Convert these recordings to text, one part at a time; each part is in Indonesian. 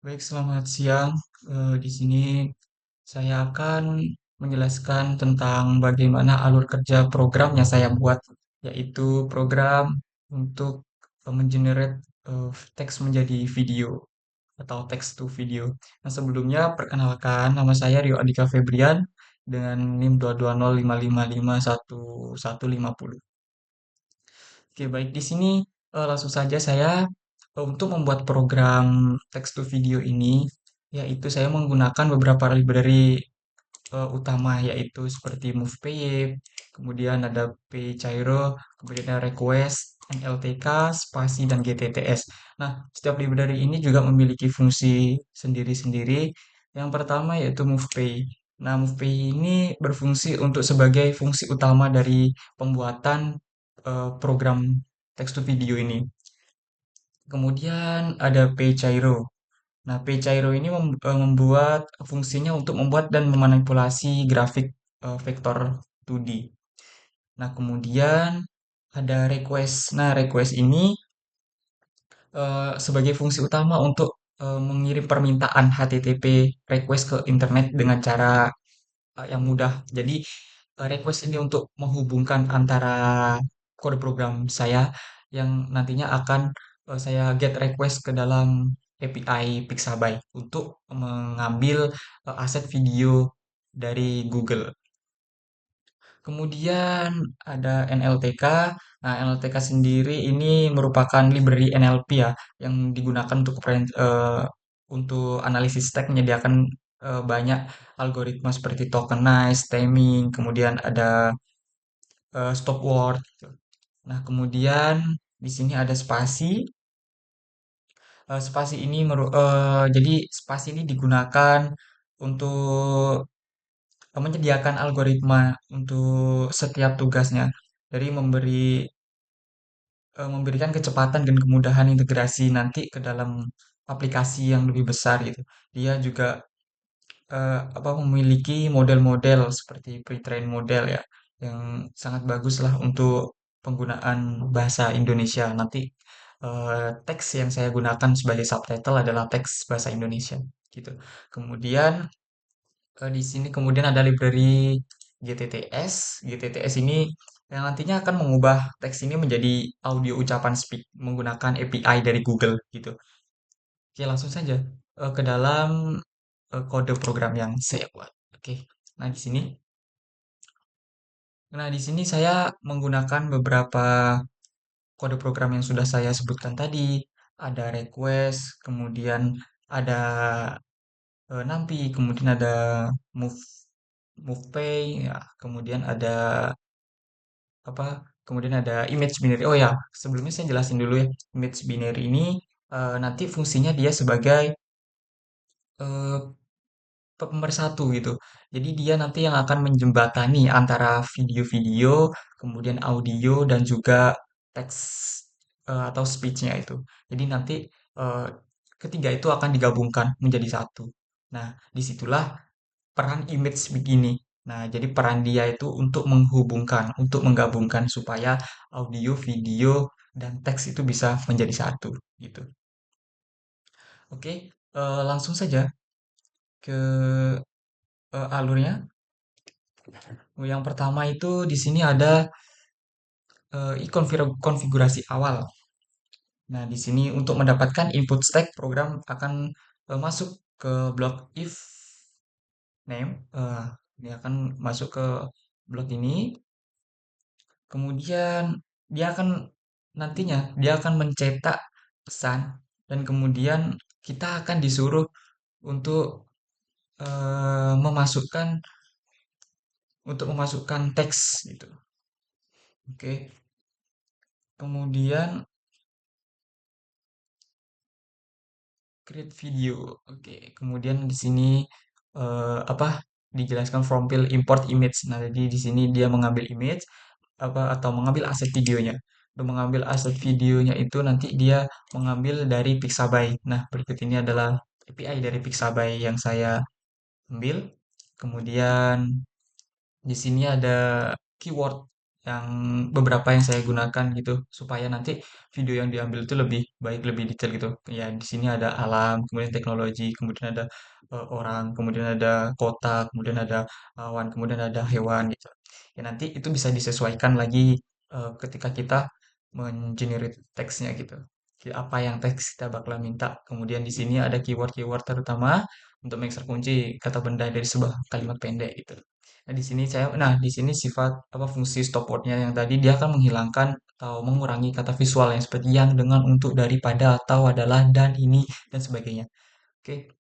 Baik, selamat siang. Di sini saya akan menjelaskan tentang bagaimana alur kerja program yang saya buat, yaitu program untuk mengenerate teks menjadi video atau text to video. Nah, sebelumnya perkenalkan nama saya Rio Andika Febrian dengan NIM 22055511150. Oke, baik di sini langsung saja saya untuk membuat program text to video ini, yaitu saya menggunakan beberapa library utama yaitu seperti MovePay, kemudian ada PCairo, kemudian ada Request, NLTK, Spasi, dan GTTS. Nah, setiap library ini juga memiliki fungsi sendiri-sendiri. Yang pertama yaitu MovePay. Nah, MovePay ini berfungsi untuk sebagai fungsi utama dari pembuatan program text to video ini. Kemudian ada PCairo. Nah, PCairo ini membuat fungsinya untuk membuat dan memanipulasi grafik vektor 2D. Nah, kemudian ada request. Nah, request ini sebagai fungsi utama untuk mengirim permintaan HTTP request ke internet dengan cara yang mudah. Jadi, request ini untuk menghubungkan antara kode program saya yang nantinya akan saya get request ke dalam API Pixabay untuk mengambil aset video dari Google. Kemudian ada NLTK. Nah, NLTK sendiri ini merupakan library NLP ya yang digunakan untuk analisis teks menyediakan banyak algoritma seperti tokenize, stemming, kemudian ada stop word gitu. Nah, kemudian di sini ada spasi. Jadi spasi ini digunakan untuk menyediakan algoritma untuk setiap tugasnya. Dari memberikan kecepatan dan kemudahan integrasi nanti ke dalam aplikasi yang lebih besar gitu. Dia juga memiliki model-model seperti pre-trained model ya, yang sangat bagus lah untuk penggunaan bahasa Indonesia. Nanti teks yang saya gunakan sebagai subtitle adalah teks bahasa Indonesia gitu. Kemudian di sini kemudian ada library GTTS. GTTS ini yang nantinya akan mengubah teks ini menjadi audio ucapan speak menggunakan API dari Google gitu. Oke, langsung saja ke dalam kode program yang saya buat. Oke. Nah, di sini saya menggunakan beberapa kode program yang sudah saya sebutkan tadi. Ada request, kemudian ada Nampi, kemudian ada move move pay, ya, kemudian ada apa? Kemudian ada image binary. Oh ya, sebelumnya saya jelasin dulu ya. Image binary ini nanti fungsinya dia sebagai eh, pemersatu gitu. Jadi dia nanti yang akan menjembatani antara video-video, kemudian audio dan juga teks atau speech-nya itu. Jadi nanti eh, ketiga itu akan digabungkan menjadi satu. Nah, disitulah peran image begini. Nah, jadi peran dia itu untuk menghubungkan, untuk menggabungkan supaya audio, video, dan teks itu bisa menjadi satu gitu. Oke, langsung saja ke alurnya. Yang pertama itu di sini ada konfigurasi awal. Nah, di sini untuk mendapatkan input stack program akan masuk ke blok if name. Dia akan masuk ke blok ini. Kemudian dia akan mencetak pesan dan kemudian kita akan disuruh untuk memasukkan teks gitu. Oke. Kemudian create video. Oke, kemudian di sini dijelaskan from field import image. Nah, jadi di sini dia mengambil image atau mengambil aset videonya. Untuk mengambil aset videonya itu nanti dia mengambil dari Pixabay. Nah, berikut ini adalah API dari Pixabay yang saya ambil. Kemudian di sini ada keyword. yang beberapa yang saya gunakan gitu supaya nanti video yang diambil itu lebih baik, lebih detail gitu. Ya di sini ada alam, kemudian teknologi, kemudian ada orang, kemudian ada kota, kemudian ada awan, kemudian ada hewan gitu. Ya nanti itu bisa disesuaikan lagi ketika kita mengenerate teksnya gitu. Apa yang teks kita bakalan minta. Kemudian di sini ada keyword-keyword terutama untuk mengekstrak kunci kata benda dari sebuah kalimat pendek gitu. Nah di sini sifat apa fungsi stop wordnya yang tadi dia akan menghilangkan atau mengurangi kata visual yang seperti yang, dengan, untuk, daripada, atau, adalah, dan, ini, dan sebagainya. Oke,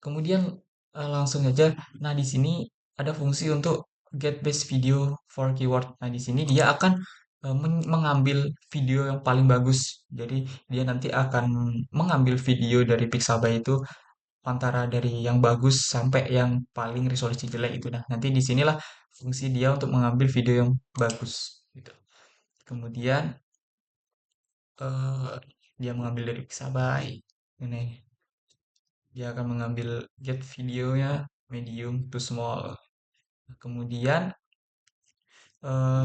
kemudian langsung aja. Nah di sini ada fungsi untuk get best video for keyword. Nah di sini dia akan mengambil video yang paling bagus. Jadi dia nanti akan mengambil video dari Pixabay itu antara dari yang bagus sampai yang paling resolusi jelek itu. Nah, nanti di sinilah fungsi dia untuk mengambil video yang bagus gitu. Kemudian eh, dia mengambil dari Pixabay. Ini dia akan mengambil get videonya medium to small. Kemudian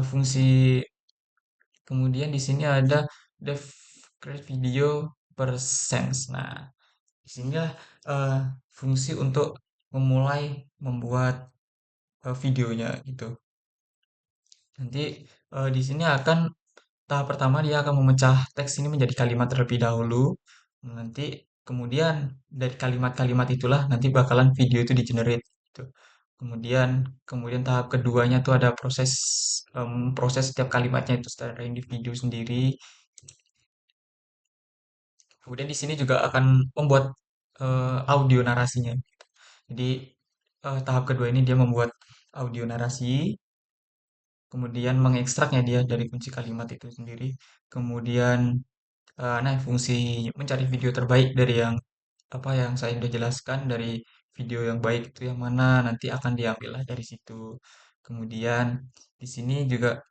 fungsi kemudian di sini ada dev create video per sense. Nah, di sinilah eh, fungsi untuk memulai membuat videonya gitu. Nanti di sini akan tahap pertama dia akan memecah teks ini menjadi kalimat terlebih dahulu. Nanti kemudian dari kalimat-kalimat itulah nanti bakalan video itu di-generate gitu. Kemudian tahap keduanya tuh ada proses setiap kalimatnya itu secara individu sendiri. Kemudian di sini juga akan membuat audio narasinya. Jadi tahap kedua ini dia membuat audio narasi, kemudian mengekstraknya dia dari kunci kalimat itu sendiri. Kemudian nah fungsi mencari video terbaik dari yang apa yang saya sudah jelaskan, dari video yang baik itu yang mana, nanti akan diambil lah dari situ. Kemudian di sini juga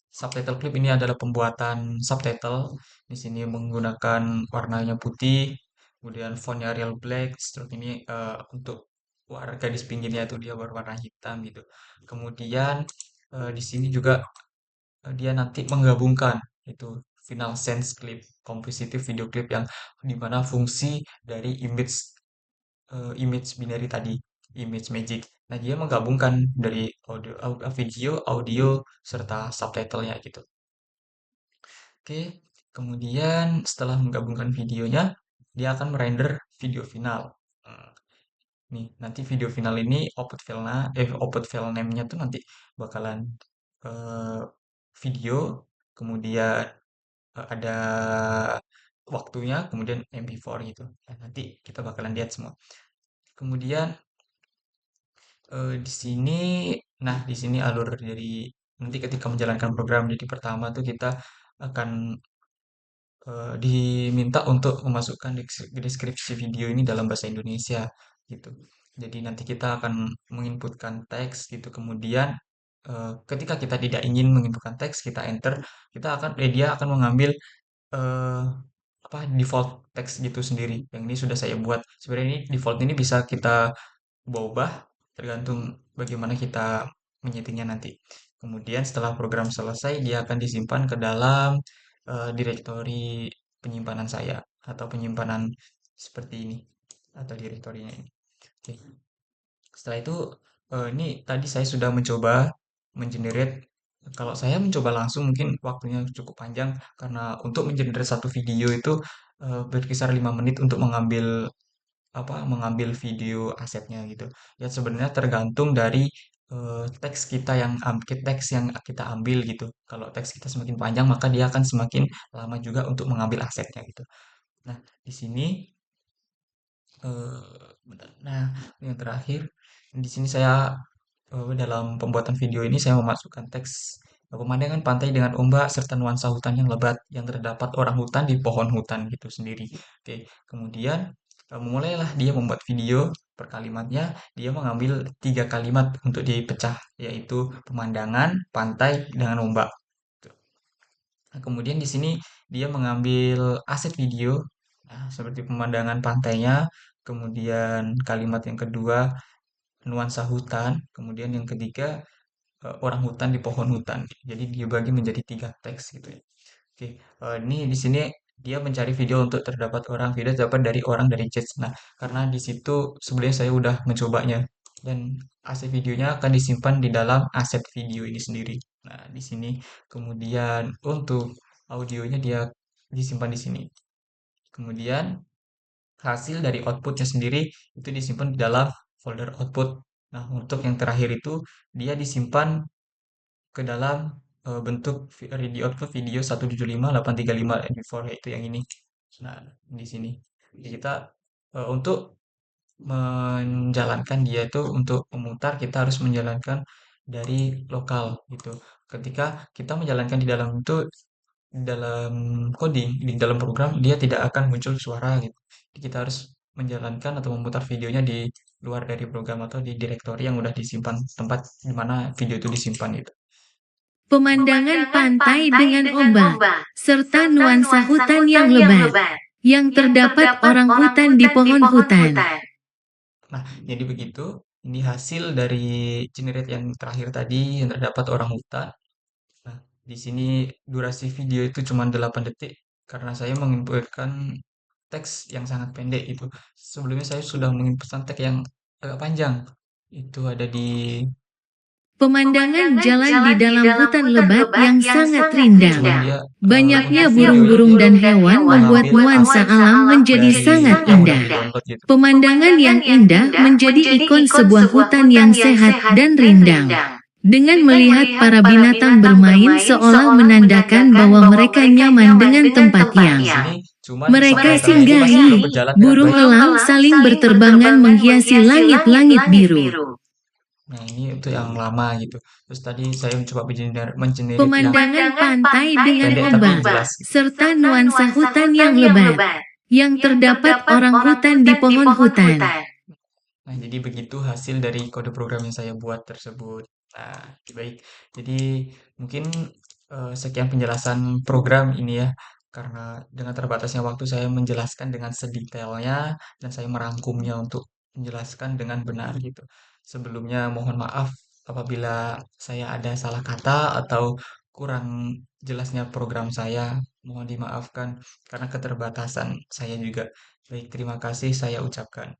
subtitle clip ini adalah pembuatan subtitle. Di sini menggunakan warnanya putih, kemudian fontnya Arial Black, stroke ini untuk warna garis pinggirnya itu dia berwarna hitam gitu. Kemudian di sini juga dia nanti menggabungkan itu final sense clip, compositive video clip yang dimana fungsi dari image binary tadi, image magic. Nah, dia menggabungkan dari video, audio, serta subtitlenya gitu. Oke, kemudian setelah menggabungkan videonya, dia akan merender video final. Hmm, nih, nanti video final ini output file name-nya tuh nanti bakalan eh, video, kemudian ada waktunya, kemudian MP4 gitu. Nah, nanti kita bakalan lihat semua. Kemudian di sini, nah di sini alur dari nanti ketika menjalankan program. Jadi pertama tuh kita akan diminta untuk memasukkan deskripsi video ini dalam bahasa Indonesia gitu. Jadi nanti kita akan menginputkan teks gitu. Kemudian ketika kita tidak ingin menginputkan teks, kita enter, dia akan mengambil eh, apa default teks gitu sendiri. Yang ini sudah saya buat. Sebenarnya ini default ini bisa kita ubah-ubah tergantung bagaimana kita menyetingnya nanti. Kemudian setelah program selesai, dia akan disimpan ke dalam direktori penyimpanan saya atau penyimpanan seperti ini atau direktorinya ini. Oke. Setelah itu ini tadi saya sudah mencoba mengenerate. Kalau saya mencoba langsung mungkin waktunya cukup panjang karena untuk mengenerate satu video itu berkisar 5 menit untuk mengambil video asetnya gitu. Ya sebenarnya tergantung dari teks kita teks yang kita ambil gitu. Kalau teks kita semakin panjang maka dia akan semakin lama juga untuk mengambil asetnya gitu. Nah, di sini bentar. Nah, yang terakhir di sini saya dalam pembuatan video ini saya memasukkan teks pemandangan pantai dengan ombak serta nuansa hutan yang lebat yang terdapat orang hutan di pohon hutan gitu sendiri. Oke, kemudian mulailah dia membuat video per kalimatnya. Dia mengambil 3 kalimat untuk dipecah, yaitu pemandangan, pantai, dengan ombak. Nah, kemudian di sini dia mengambil aset video, nah, seperti pemandangan pantainya, kemudian kalimat yang kedua nuansa hutan, kemudian yang ketiga orang hutan di pohon hutan. Jadi dibagi menjadi tiga teks gitu ya. Oke, ini di sini dia mencari video untuk terdapat orang, video dapat dari orang dari chat. Nah, karena di situ sebelumnya saya udah mencobanya dan aset videonya akan disimpan di dalam aset video ini sendiri. Nah, di sini kemudian untuk audionya dia disimpan di sini. Kemudian hasil dari outputnya sendiri itu disimpan di dalam folder output. Nah, untuk yang terakhir itu dia disimpan ke dalam bentuk di output video 175.835 MP4 yaitu yang ini. Nah, di sini. Jadi kita untuk menjalankan dia itu untuk memutar kita harus menjalankan dari lokal gitu. Ketika kita menjalankan di dalam itu di dalam coding, di dalam program dia tidak akan muncul suara gitu. Jadi kita harus menjalankan atau memutar videonya di luar dari program atau di direktori yang udah disimpan tempat di mana video itu disimpan gitu. Pemandangan pantai dengan ombak, serta nuansa hutan yang lebat, yang terdapat orang hutan di pohon hutan. Nah, jadi begitu. Ini hasil dari generate yang terakhir tadi yang terdapat orang hutan. Nah, di sini durasi video itu cuma 8 detik karena saya menginputkan teks yang sangat pendek itu. Sebelumnya saya sudah menginputkan teks yang agak panjang. Itu ada di Pemandangan jalan di dalam hutan lebat yang sangat cuman rindang. dia Banyaknya untuk burung-burung dan hewan membuat mengambil nuansa alam menjadi dari sangat yang udah indah. di-download gitu. Pemandangan yang indah menjadi ikon sebuah hutan yang sehat dan rindang. Dengan melihat para binatang bermain seolah menandakan bahwa mereka nyaman dengan tempatnya. Di sini cuman Mereka subtitlenya itu masih singgahi. belum berjalan dengan Burung baik. elang saling berterbangan menghiasi langit-langit biru. Nah, ini untuk yang lama gitu. Terus tadi saya mencoba mengenerate yang Pemandangan pantai dengan pendek tapi ombak, jelas gitu. serta nuansa hutan yang lebat, yang terdapat orang hutan di pohon hutan. Nah, jadi begitu hasil dari kode program yang saya buat tersebut. Nah, baik. Jadi mungkin sekian penjelasan program ini ya. Karena dengan terbatasnya waktu saya menjelaskan dengan sedetailnya dan saya merangkumnya untuk menjelaskan dengan benar gitu. Sebelumnya mohon maaf apabila saya ada salah kata atau kurang jelasnya program saya. Mohon dimaafkan karena keterbatasan saya juga. Baik, terima kasih saya ucapkan.